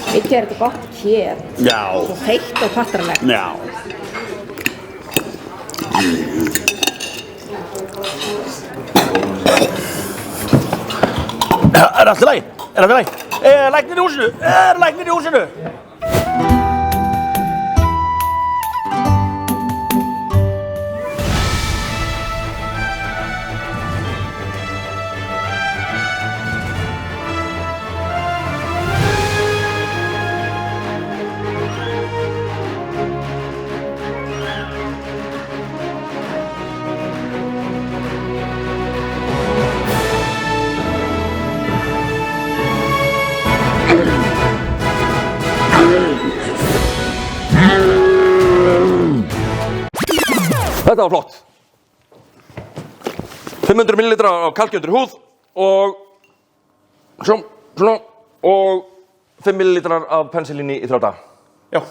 Veit ég þetta gott kjöt. Já. Svo heitt og pattarlegt. Já. Allt í lagi? Allt í lagi? Læknir í húsinu? Læknir í húsinu? Þetta var flott. 500 ml af kalkjóttri húð og svona og 5 ml af pensilíni í 3 daga. Já.